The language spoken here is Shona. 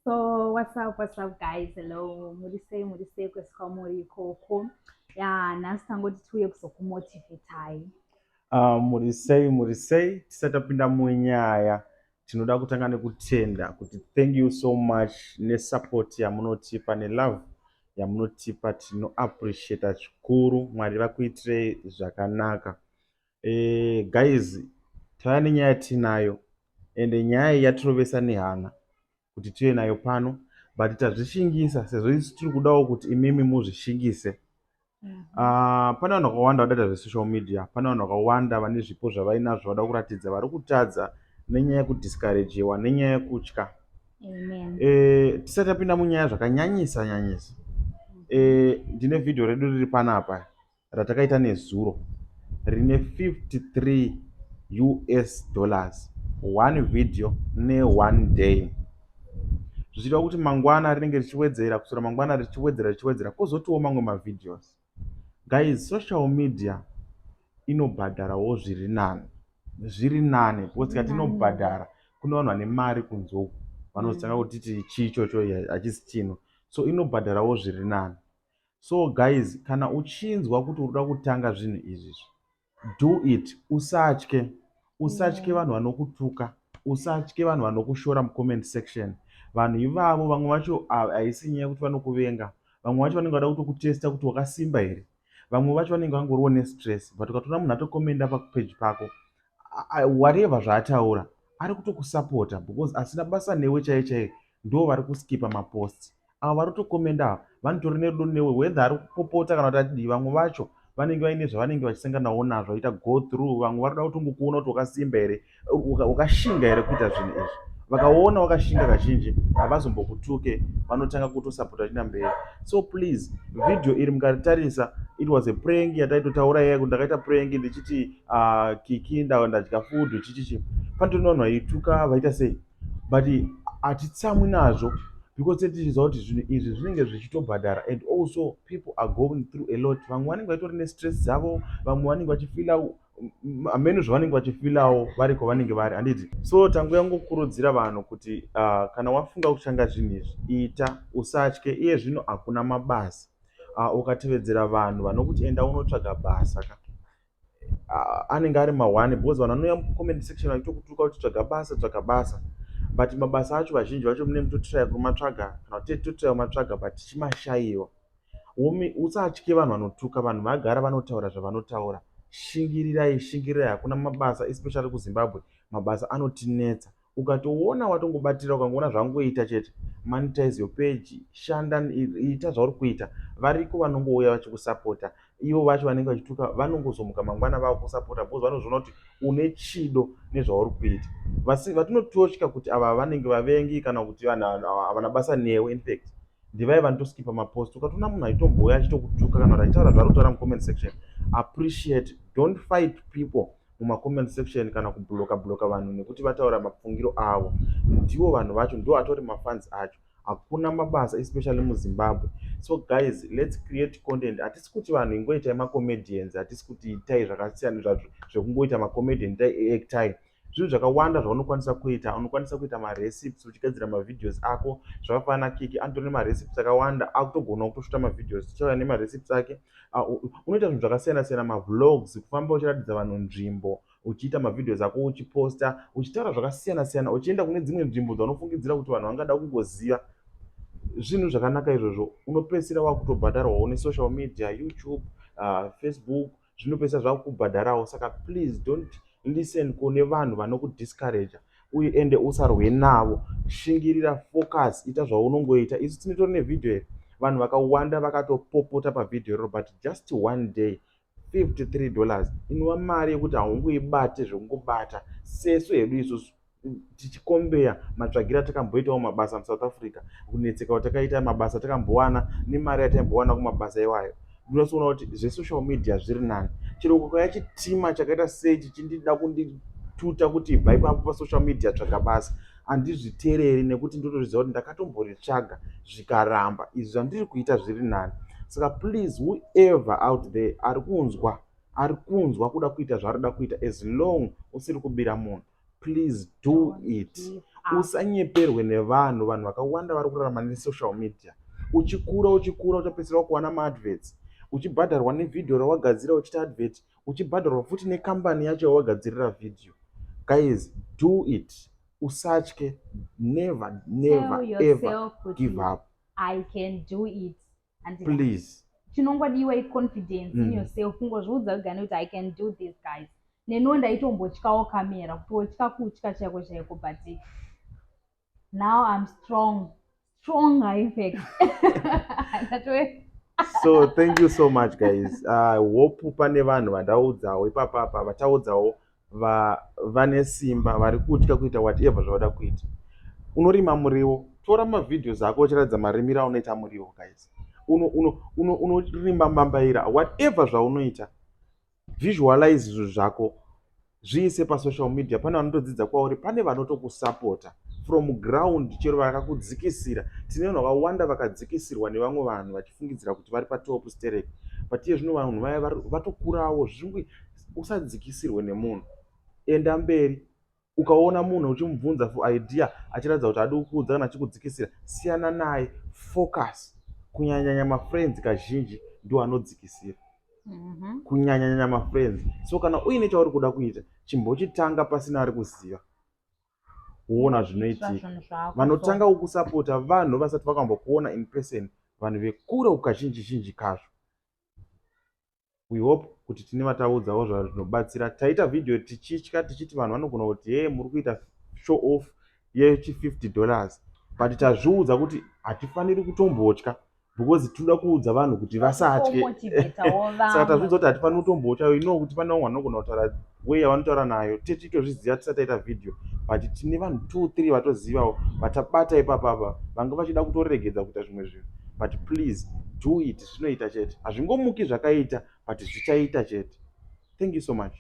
So what's up guys? Hello, murise kwesikamuri ikoko. Ya, nhasi tangoti tiuye kuzokumotivetai. Murisei tisatapinda munyaya tinoda kutanga nekutenda kuti thank you so much nesupport yamunotipa nelove yamunotipa tino appreciata chikuru. Mwari vakuitirei zvakanaka. Guys, tava nenyaya tinayo ende nyaya iyi yatirovesa nehana kuti tive nayo pano, but tazvishingisa sezvo isi tiri kudawo kuti imimi muzvishingise. Pane vanhu vakawanda vadata zve-social media, pane vanhu vakawanda vane zvipo zvavainazvo vada kuratidza, vari kutadza nenyaya yekudiscouragewa nenyaya yekutya. Tisati tapinda munyaya zvakanyanyisa nyanyisa, ndine vhidhiyo redu riri panapa ratakaita nezuro rine $53, one video ne1 day, zvichida kuti mangwana rinenge richiwedzera kusura mangwana richiwedzera kwozotiwo mamwe mavideos. Guys, social media inobhadharawo zviri nane because kati inobhadhara kune vanhu vane mari kunzoku vanozotanga kutiti chiichocho hachisi chino, so inobhadharawo zviri nane. So guys, kana uchinzwa kuti urikuda kutanga zvinhu izvi, do it. Usatye vanhu vanokutuka, usatye vanhu vanokushora mucomment section. Vanhu ivavo vamwe vacho haisi nyaya yekuti vanokuvenga, vamwe vacho vanenge vada kutokutesta kuti wakasimba here, vamwe vacho vanenge vangoriwo nestress, but ukatoona munhu atokomenda papeji pako whatever zvaataura ari kutokusapota because asina basa newe chaiye chaiye, ndo vari kuskipa maposts. Ava vari kutokomenda vanotori nerudo newe whether ari kupopota kana kuti atidii. Vamwe vacho vanenge vaine zvavanenge vachisanganawo nazvo vaita go through. Vamwe vari kuda kutongokuona kuti wakasimba here, wakashinga here kuita zvinhu izvi. Vakaona wakashinga kazhinji havazombokutuke, vanotanga kutosapota china mberi. So please, video iri mukaritarisa, it was a prank yataitotaura yaya kuti ndakaita prank ndichiti kiki ndadya food chichichi. Panotori vanhu vaituka vaita sei, but hatitsamwi nazvo because tichiziva kuti zvinhu izvi zvinenge zvichitobhadhara, and also people are going through a lot. Vamwe vanenge vatori nestress dzavo, vamwe vanenge vachifila amene zvavanenge vachifilawo vari kwavanenge vari, handiti? So tangu yangokurudzira vanhu kuti kana wafunga kushanga zvinhu izvi ita, usatye. Iye zvino hakuna mabasa. Ukatevedzera vanhu vanokuti enda unotsvaga basa anenge ari mahwane, because vanhu vanouya mucomment section vachitokutuka kuti tsvaga basa, but mabasa acho vazhinji vacho mune mutotiraya kumatsvaga kana kuti totiraya kumatsvaga but chimashayiwa. Usatye vanhu vanotuka, vanhu vagara vanotaura zvavanotaura. Shingirirai, hakuna mabasa, especially kuZimbabwe mabasa anotinetsa. Ukatoona watongobatira ukangoona zvangoita chete, monetize your page, shanda, ita zvauri kuita. Variko vanongouya vachikusapota, ivo vacho vanenge vachituka vanongozomuka mangwana vakusapota because vanozviona kuti une chido nezvauri kuita. Vatinototya kuti ava vanenge vavengi kana kuti vanhu havana basa newe. In fact, ndivai vanotoskipa mapost. Ukatoona munhu aitombouya achitokutuka kana kuti achitaura zvaari kutaura mucomment section, appreciate. Don't fight people mumacomment section kana kubloka vanhu nekuti vataura mapfungiro avo. Ndivo vanhu vacho, ndo atori mafans acho. Hakuna mabasa especially muZimbabwe. So guys, let's create content. Hatisi kuti vanhu ingoitai macomedians, hatisi kuti itai zvakasiyana zvekungoita macomedian actai. Zvinhu zvakawanda zvaunokwanisa kuita. Unokwanisa kuita marecipes uchigadzira mavideos ako, zvakafanana Kiki anotori nemarecipes akawanda, akutogona kutoshuta mavideos tichauya nemarecipes ake. Unoita zvinhu zvakasiyana siyana, mavlogs, kufamba uchiratidza vanhu nzvimbo, uchiita mavideos ako uchiposta, uchitaura zvakasiyana siyana, uchienda kune dzimwe nzvimbo dzaunofungidzira kuti vanhu vangada kungoziva. Zvinhu zvakanaka izvozvo. Unopedzisira wakutobhadharwawo nesocial media, YouTube, Facebook, zvinopedzisira zvakubhadharawo. Saka please don't listen kune vanhu vanokudiscourage uye ende usarwe navo. Shingirira, focus, ita zvaunongoita. Isi tinotori nevidhio iyi vanhu vakawanda vakatopopota pavhidhio iroro, but just one day $53 inova mari yekuti haungoibate zvekungobata. Sesu hedu isusu tichikombeya matsvagira takamboitawo mabasa muSouth Africa, kunetseka watakaita mabasa takambowana nemari yataimbowana kumabasa iwayo, ndinosoona kuti zvesocial media zviri nani. Chero kukauya chitima chakaita sei chichindida kundituta kuti ibva ipapo pasocial media tsvaga basa, handizviteereri nekuti ndotozviziva kuti ndakatomboritsvaga zvikaramba. Izvi zvandiri kuita zviri nani. Saka please, whoever out there ari kunzwa kuda kuita zvaari kuda kuita, as long usiri kubira munhu, please do it. usanyeperwe nevanhu vakawanda vari kurarama nesocial media. Uchikura uchapedzisira kuwana maadverts, uchibhadharwa nevhidhiyo rawagadzira uchita advert, uchibhadharwa futi nekambani yacho yawagadzirira vhidhiyo. Guys, do it. Usatye. Never ever give up. I can do it. Please. Chinongodiwa confidence in yourself. Kungozviudza wega kuti I can do this, guys. Neno ndaitombotyawo kamera kutotya kutya chaiko chaiko, but now I'm strong in fact. So thank you so much, guys. Hope pane vanhu vandaudzawo ipapapa vataudzawo vane simba vari kutya kuita whatever zvavada kuita. Unorima muriwo, tora mavhidhios ako uchiratidza marimiro aunoita muriwo, guys. Unorima mbambaira, whatever zvaunoita, visualize izvo zvako, zviise pasocial media. Pane vanotodzidza kwauri, pane vanotokusapota from ground, chero vakakudzikisira. Tine vanhu vakawanda vakadzikisirwa nevamwe vanhu vachifungidzira kuti vari patop stereki, but iye zvino vanhu vaya vatokurawo. Zvingwi usadzikisirwe nemunhu, enda mberi. Ukaona munhu uchimubvunza for idea achiratidza kuti adi kukuudza kana achikudzikisira, siyana naye, focus. Kunyanyanya mafriends kazhinji ndiwo anodzikisira. Kunyanyanya mafriends. So kana uine chauri kuda kuita, chimbochitanga pasina ari kuziva, uona zvinoitika. Vanotanga kukusapota vanhu vasati vakambokuona in person, vanhu vekure ukazhinji kazvo. We hope kuti tine vataudzawo zvinobatsira. Taita vhidhiyo tichitya tichiti vanhu vanogona kuti muri kuita show off $50, but tazviudza kuti hatifaniri kutombotya because tinoda kuudza vanhu kuti vasatye. Saka tazviudza kuti hatifaniri kutombotya, kuti pane vamwe vanogona kutaura way yavanotaura nayo titozviziva tisati taita vhidhiyo, but tine vanhu 2-3 vatozivawo vatabata ipapapa vanga vachida kutoregedza kuita zvimwe zvinhu. But please do it. Zvinoita chete, hazvingomuki zvakaita, but zvichaita chete. Thank you so much.